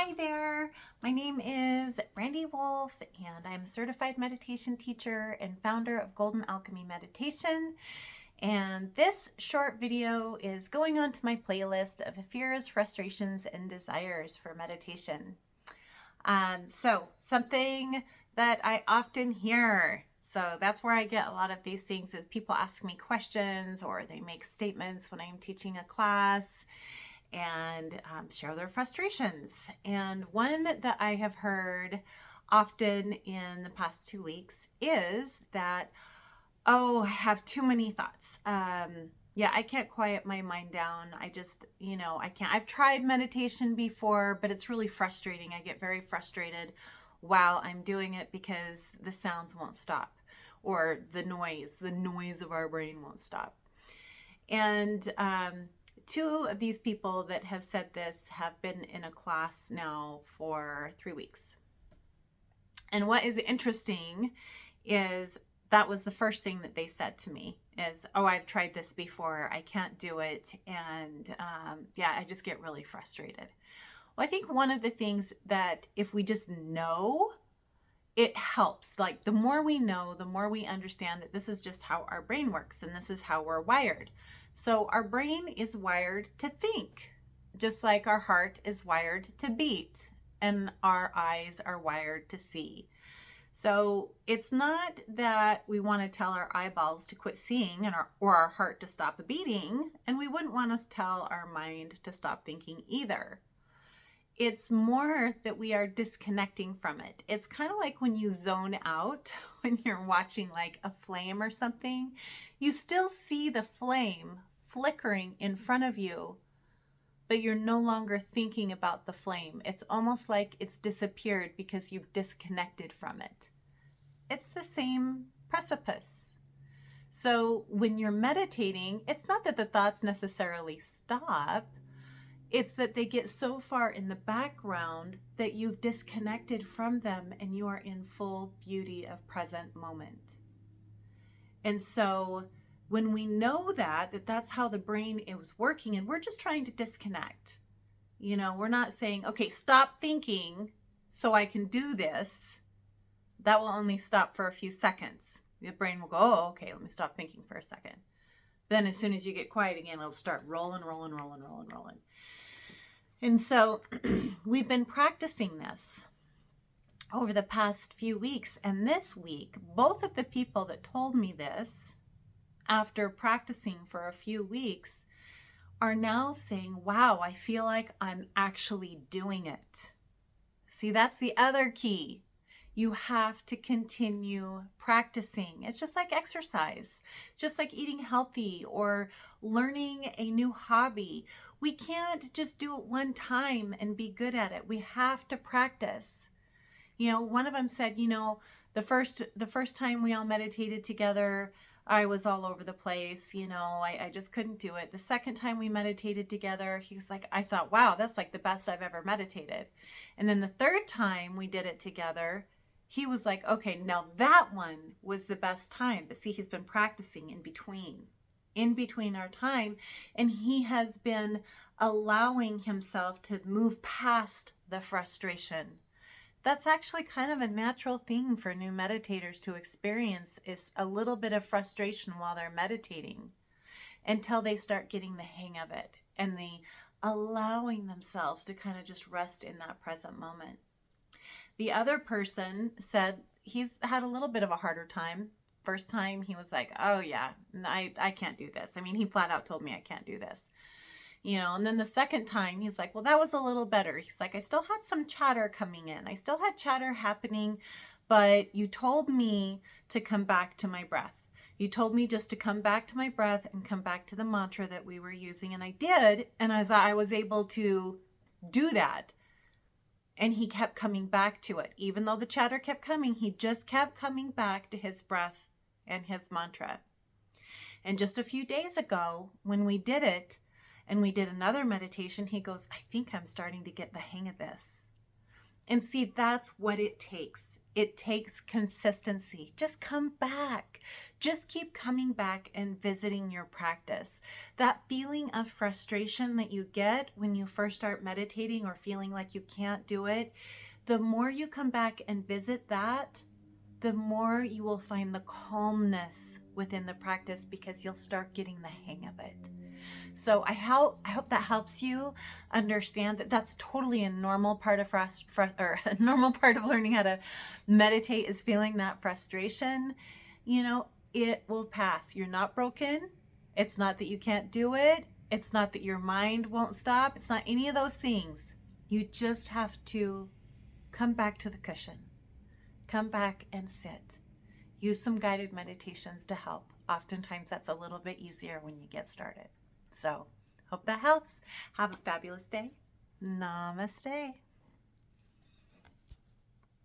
Hi there, my name is Randy Wolf and I'm a certified meditation teacher and founder of Golden Alchemy Meditation. And this short video is going on to my playlist of fears, frustrations, and desires for meditation. Something that I often hear, so that's where I get a lot of these things, is people ask me questions or they make statements when I'm teaching a class and share their frustrations. And one that I have heard often in the past 2 weeks is that, oh, I have too many thoughts. Yeah, I can't quiet my mind down. I just, I can't. I've tried meditation before, but it's really frustrating. I get very frustrated while I'm doing it because the sounds won't stop, or the noise of our brain won't stop. And two of these people that have said this have been in a class now for 3 weeks. And what is interesting is that was the first thing that they said to me is, oh, I've tried this before. I can't do it. And yeah, I just get really frustrated. Well, I think one of the things that if we just know, it helps. Like the more we know, the more we understand that this is just how our brain works and this is how we're wired. So our brain is wired to think, just like our heart is wired to beat and our eyes are wired to see. So it's not that we want to tell our eyeballs to quit seeing or our heart to stop beating, and we wouldn't want to tell our mind to stop thinking either. It's more that we are disconnecting from it. It's kind of like when you zone out, when you're watching like a flame or something, you still see the flame flickering in front of you, but you're no longer thinking about the flame. It's almost like it's disappeared because you've disconnected from it. It's the same precipice. So when you're meditating, it's not that the thoughts necessarily stop. It's that they get so far in the background that you've disconnected from them and you are in full beauty of present moment. And so when we know that that's how the brain is working, and we're just trying to disconnect, we're not saying, okay, stop thinking so I can do this. That will only stop for a few seconds. The brain will go, oh, okay, let me stop thinking for a second. Then as soon as you get quiet again, it'll start rolling. And so we've been practicing this over the past few weeks. And this week, both of the people that told me this after practicing for a few weeks are now saying, wow, I feel like I'm actually doing it. See, that's the other key. You have to continue practicing. It's just like exercise, just like eating healthy or learning a new hobby. We can't just do it one time and be good at it. We have to practice. One of them said, the first time we all meditated together, I was all over the place. I just couldn't do it. The second time we meditated together, he was like, I thought, wow, that's like the best I've ever meditated. And then the third time we did it together, he was like, okay, now that one was the best time. But see, he's been practicing in between our time. And he has been allowing himself to move past the frustration. That's actually kind of a natural thing for new meditators to experience, is a little bit of frustration while they're meditating until they start getting the hang of it and the allowing themselves to kind of just rest in that present moment. The other person said he's had a little bit of a harder time. First time he was like, oh yeah, I can't do this. I mean, he flat out told me I can't do this. And then the second time he's like, well, that was a little better. He's like, I still had some chatter coming in. I still had chatter happening, but you told me to come back to my breath. You told me just to come back to my breath and come back to the mantra that we were using. And I did. And as I was able to do that, and he kept coming back to it. Even though the chatter kept coming, he just kept coming back to his breath and his mantra. And just a few days ago, when we did it, and we did another meditation, he goes, I think I'm starting to get the hang of this. And see, that's what it takes. It takes consistency. Just come back. Just keep coming back and visiting your practice. That feeling of frustration that you get when you first start meditating or feeling like you can't do it, the more you come back and visit that, the more you will find the calmness within the practice because you'll start getting the hang of it. So I hope that helps you understand that that's totally a normal part of a normal part of learning how to meditate is feeling that frustration. You know, it will pass. You're not broken. It's not that you can't do it. It's not that your mind won't stop. It's not any of those things. You just have to come back to the cushion. Come back and sit. Use some guided meditations to help. Oftentimes that's a little bit easier when you get started. So, hope that helps. Have a fabulous day. Namaste.